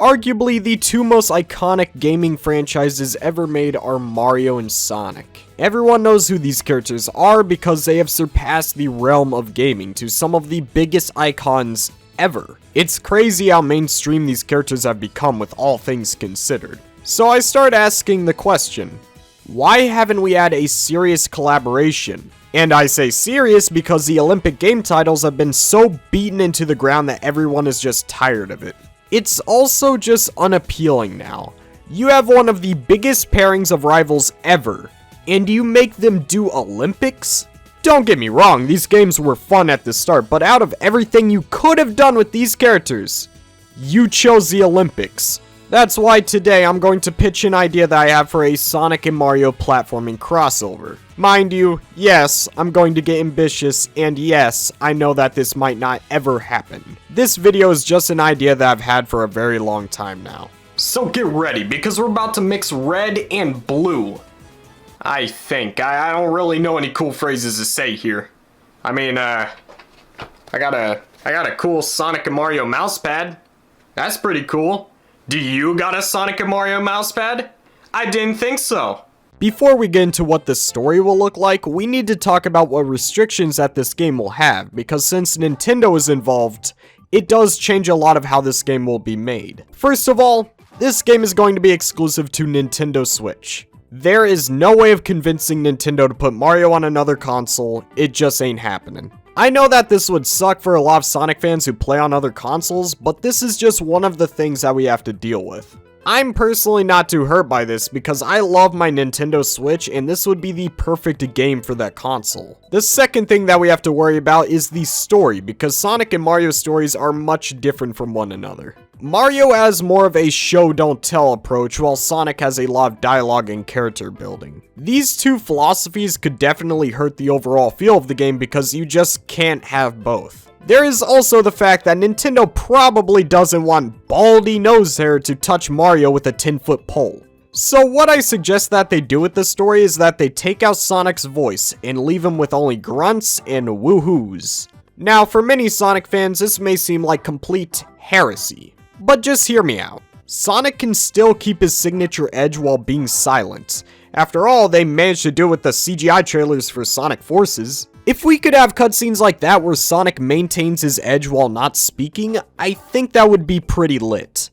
Arguably, the two most iconic gaming franchises ever made are Mario and Sonic. Everyone knows who these characters are because they have surpassed the realm of gaming to some of the biggest icons ever. It's crazy how mainstream these characters have become with all things considered. So I start asking the question, why haven't we had a serious collaboration? And I say serious because the Olympic game titles have been so beaten into the ground that everyone is just tired of it. It's also just unappealing now. You have one of the biggest pairings of rivals ever, and you make them do Olympics? Don't get me wrong, these games were fun at the start, but out of everything you could have done with these characters, you chose the Olympics. That's why today I'm going to pitch an idea that I have for a Sonic and Mario platforming crossover. Mind you, yes, I'm going to get ambitious, and yes, I know that this might not ever happen. This video is just an idea that I've had for a very long time now. So get ready, because we're about to mix red and blue. I think. I don't really know any cool phrases to say here. I mean, I got a cool Sonic and Mario mousepad. That's pretty cool. Do you got a Sonic and Mario mousepad? I didn't think so. Before we get into what the story will look like, we need to talk about what restrictions that this game will have, because since Nintendo is involved, it does change a lot of how this game will be made. First of all, this game is going to be exclusive to Nintendo Switch. There is no way of convincing Nintendo to put Mario on another console, it just ain't happening. I know that this would suck for a lot of Sonic fans who play on other consoles, but this is just one of the things that we have to deal with. I'm personally not too hurt by this because I love my Nintendo Switch and this would be the perfect game for that console. The second thing that we have to worry about is the story, because Sonic and Mario stories are much different from one another. Mario has more of a show don't tell approach, while Sonic has a lot of dialogue and character building. These two philosophies could definitely hurt the overall feel of the game because you just can't have both. There is also the fact that Nintendo probably doesn't want baldy nose hair to touch Mario with a 10-foot pole. So what I suggest that they do with this story is that they take out Sonic's voice and leave him with only grunts and woohoos. Now for many Sonic fans this may seem like complete heresy. But just hear me out. Sonic can still keep his signature edge while being silent. After all, they managed to do it with the CGI trailers for Sonic Forces. If we could have cutscenes like that where Sonic maintains his edge while not speaking, I think that would be pretty lit.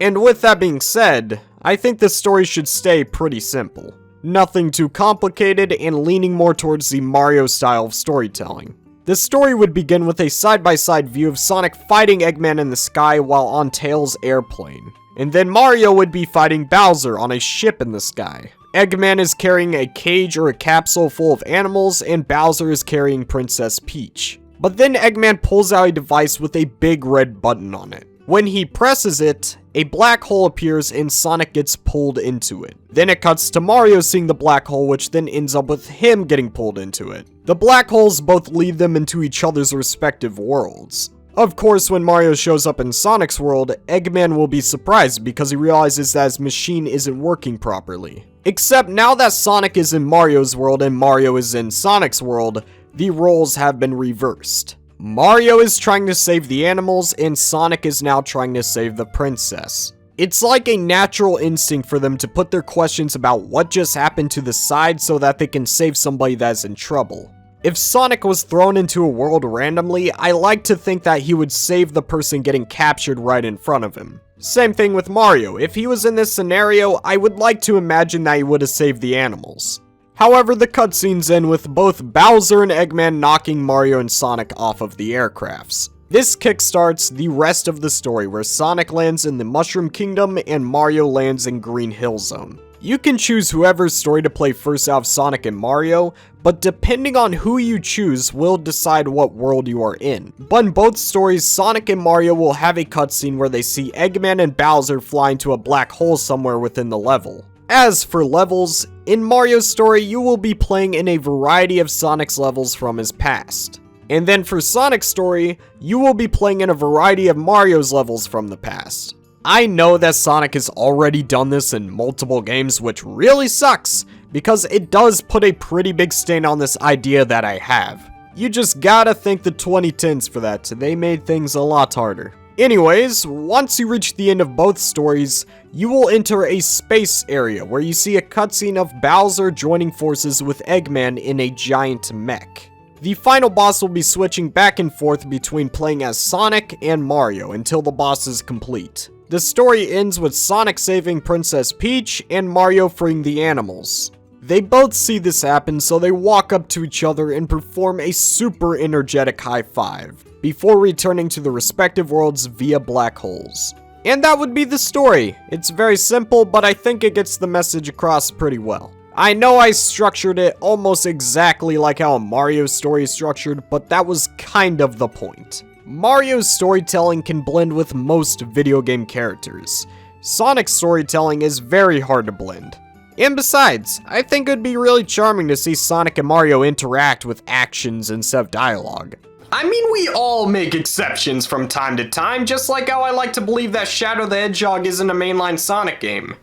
And with that being said, I think the story should stay pretty simple. Nothing too complicated and leaning more towards the Mario style of storytelling. The story would begin with a side-by-side view of Sonic fighting Eggman in the sky while on Tails' airplane. And then Mario would be fighting Bowser on a ship in the sky. Eggman is carrying a cage or a capsule full of animals, and Bowser is carrying Princess Peach. But then Eggman pulls out a device with a big red button on it. When he presses it, a black hole appears and Sonic gets pulled into it. Then it cuts to Mario seeing the black hole, which then ends up with him getting pulled into it. The black holes both lead them into each other's respective worlds. Of course, when Mario shows up in Sonic's world, Eggman will be surprised because he realizes that his machine isn't working properly. Except now that Sonic is in Mario's world and Mario is in Sonic's world, the roles have been reversed. Mario is trying to save the animals, and Sonic is now trying to save the princess. It's like a natural instinct for them to put their questions about what just happened to the side so that they can save somebody that's in trouble. If Sonic was thrown into a world randomly, I like to think that he would save the person getting captured right in front of him. Same thing with Mario. If he was in this scenario, I would like to imagine that he would have saved the animals. However, the cutscenes end with both Bowser and Eggman knocking Mario and Sonic off of the aircrafts. This kickstarts the rest of the story, where Sonic lands in the Mushroom Kingdom and Mario lands in Green Hill Zone. You can choose whoever's story to play first out of Sonic and Mario, but depending on who you choose will decide what world you are in. But in both stories, Sonic and Mario will have a cutscene where they see Eggman and Bowser fly into a black hole somewhere within the level. As for levels, in Mario's story you will be playing in a variety of Sonic's levels from his past. And then for Sonic's story, you will be playing in a variety of Mario's levels from the past. I know that Sonic has already done this in multiple games, which really sucks, because it does put a pretty big stain on this idea that I have. You just gotta thank the 2010s for that, they made things a lot harder. Anyways, once you reach the end of both stories, you will enter a space area where you see a cutscene of Bowser joining forces with Eggman in a giant mech. The final boss will be switching back and forth between playing as Sonic and Mario until the boss is complete. The story ends with Sonic saving Princess Peach and Mario freeing the animals. They both see this happen, so they walk up to each other and perform a super energetic high five, before returning to the respective worlds via black holes. And that would be the story. It's very simple, but I think it gets the message across pretty well. I know I structured it almost exactly like how a Mario story is structured, but that was kind of the point. Mario's storytelling can blend with most video game characters. Sonic's storytelling is very hard to blend. And besides, I think it'd be really charming to see Sonic and Mario interact with actions instead of dialogue. I mean, we all make exceptions from time to time, just like how I like to believe that Shadow the Hedgehog isn't a mainline Sonic game.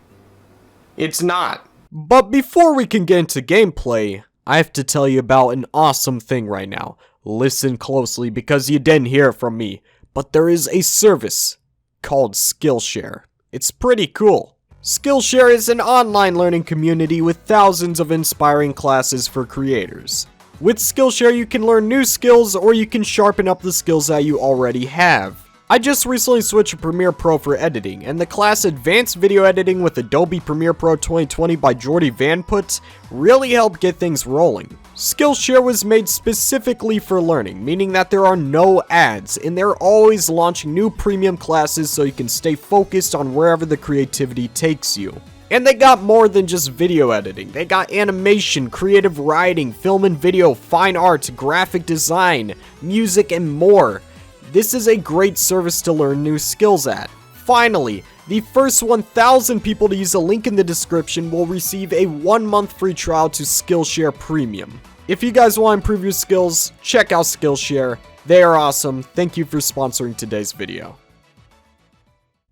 It's not. But before we can get into gameplay, I have to tell you about an awesome thing right now. Listen closely because you didn't hear it from me, but there is a service called Skillshare. It's pretty cool. Skillshare is an online learning community with thousands of inspiring classes for creators. With Skillshare, you can learn new skills or you can sharpen up the skills that you already have. I just recently switched to Premiere Pro for editing, and the class Advanced Video Editing with Adobe Premiere Pro 2020 by Jordy Van Put really helped get things rolling. Skillshare was made specifically for learning, meaning that there are no ads, and they're always launching new premium classes so you can stay focused on wherever the creativity takes you. And they got more than just video editing. They got animation, creative writing, film and video, fine art, graphic design, music, and more. This is a great service to learn new skills at. Finally, the first 1,000 people to use a link in the description will receive a 1-month free trial to Skillshare Premium. If you guys want to improve your skills, check out Skillshare. They are awesome. Thank you for sponsoring today's video.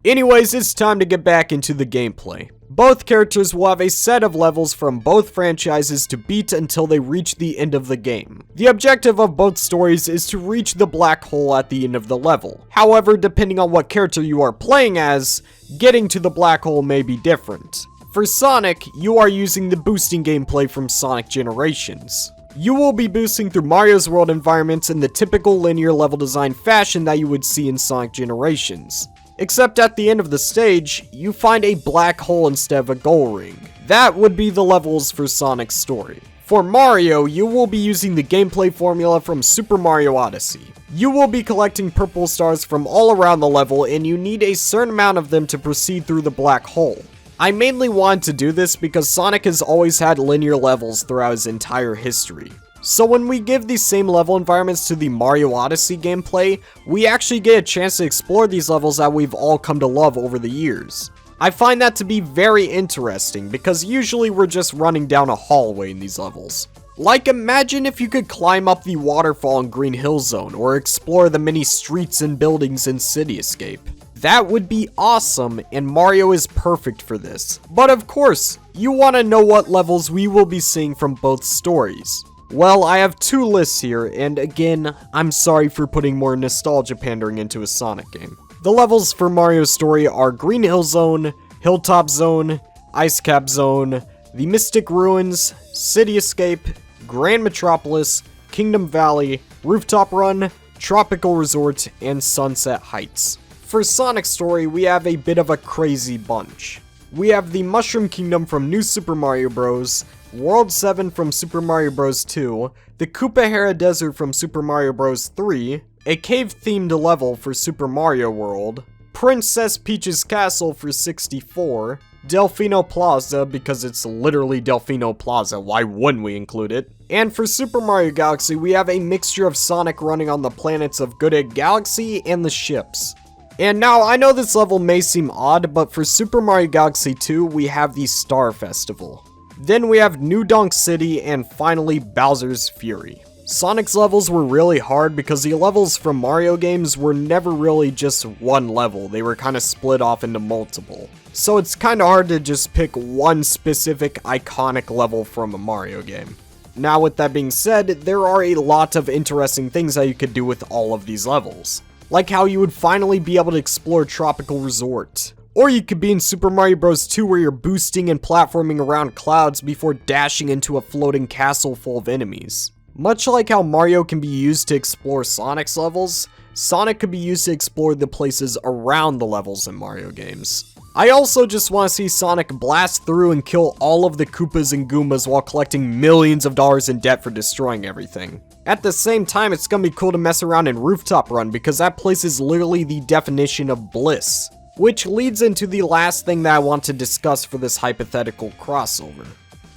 Anyways, it's time to get back into the gameplay. Both characters will have a set of levels from both franchises to beat until they reach the end of the game. The objective of both stories is to reach the black hole at the end of the level. However, depending on what character you are playing as, getting to the black hole may be different. For Sonic, you are using the boosting gameplay from Sonic Generations. You will be boosting through Mario's world environments in the typical linear level design fashion that you would see in Sonic Generations. Except at the end of the stage, you find a black hole instead of a goal ring. That would be the levels for Sonic's story. For Mario, you will be using the gameplay formula from Super Mario Odyssey. You will be collecting purple stars from all around the level, and you need a certain amount of them to proceed through the black hole. I mainly wanted to do this because Sonic has always had linear levels throughout his entire history. So when we give these same level environments to the Mario Odyssey gameplay, we actually get a chance to explore these levels that we've all come to love over the years. I find that to be very interesting because usually we're just running down a hallway in these levels. Like, imagine if you could climb up the waterfall in Green Hill Zone or explore the many streets and buildings in City Escape. That would be awesome, and Mario is perfect for this. But of course, you want to know what levels we will be seeing from both stories. Well, I have two lists here, and again, I'm sorry for putting more nostalgia pandering into a Sonic game. The levels for Mario's story are Green Hill Zone, Hilltop Zone, Ice Cap Zone, the Mystic Ruins, City Escape, Grand Metropolis, Kingdom Valley, Rooftop Run, Tropical Resort, and Sunset Heights. For Sonic's story, we have a bit of a crazy bunch. We have the Mushroom Kingdom from New Super Mario Bros., World 7 from Super Mario Bros. 2, the Koopa-Hera Desert from Super Mario Bros. 3, a cave-themed level for Super Mario World, Princess Peach's Castle for 64, Delfino Plaza because it's literally Delfino Plaza, why wouldn't we include it? And for Super Mario Galaxy, we have a mixture of Sonic running on the planets of Good Egg Galaxy and the ships. And now, I know this level may seem odd, but for Super Mario Galaxy 2, we have the Star Festival. Then we have New Donk City, and finally Bowser's Fury. Sonic's levels were really hard because the levels from Mario games were never really just one level, they were kind of split off into multiple. So it's kind of hard to just pick one specific iconic level from a Mario game. Now with that being said, there are a lot of interesting things that you could do with all of these levels. Like how you would finally be able to explore Tropical Resort. Or you could be in Super Mario Bros. 2 where you're boosting and platforming around clouds before dashing into a floating castle full of enemies. Much like how Mario can be used to explore Sonic's levels, Sonic could be used to explore the places around the levels in Mario games. I also just want to see Sonic blast through and kill all of the Koopas and Goombas while collecting millions of dollars in debt for destroying everything. At the same time, it's gonna be cool to mess around in Rooftop Run because that place is literally the definition of bliss. Which leads into the last thing that I want to discuss for this hypothetical crossover.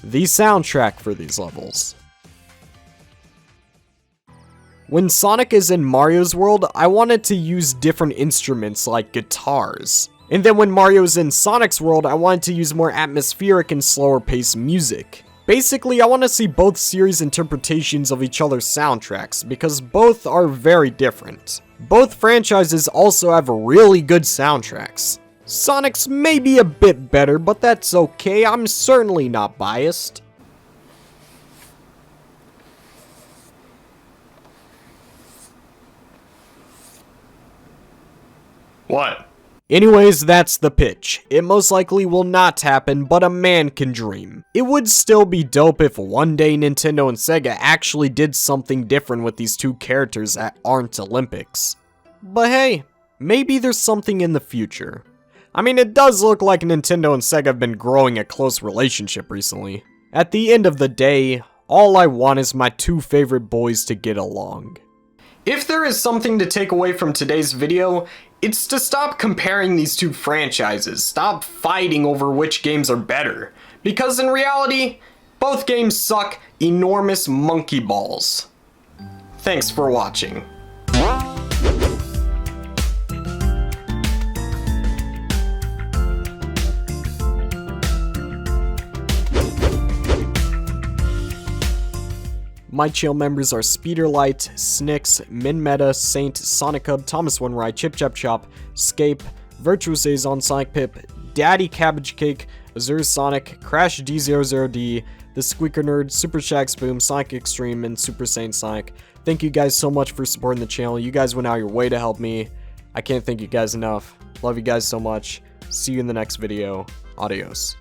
The soundtrack for these levels. When Sonic is in Mario's world, I wanted to use different instruments like guitars. And then when Mario's in Sonic's world, I wanted to use more atmospheric and slower paced music. Basically, I want to see both series interpretations of each other's soundtracks, because both are very different. Both franchises also have really good soundtracks. Sonic's may be a bit better, but that's okay, I'm certainly not biased. What? Anyways, that's the pitch. It most likely will not happen, but a man can dream. It would still be dope if one day Nintendo and Sega actually did something different with these two characters that aren't Olympics. But hey, maybe there's something in the future. I mean, it does look like Nintendo and Sega have been growing a close relationship recently. At the end of the day, all I want is my two favorite boys to get along. If there is something to take away from today's video, it's to stop comparing these two franchises, stop fighting over which games are better. Because in reality, both games suck enormous monkey balls. Thanks for watching. My channel members are Speederlight, Snicks, Minmeta, Saint, Sonic Hub, Thomas One Rye, Chip Chap Chop, Scape, Virtuous Azon, Sonic Pip, Daddy Cabbage Cake, Azure Sonic, Crash D00D, The Squeaker Nerd, Super Shax Boom, Sonic Extreme, and Super Saiyan Sonic. Thank you guys so much for supporting the channel. You guys went out your way to help me. I can't thank you guys enough. Love you guys so much. See you in the next video. Adios.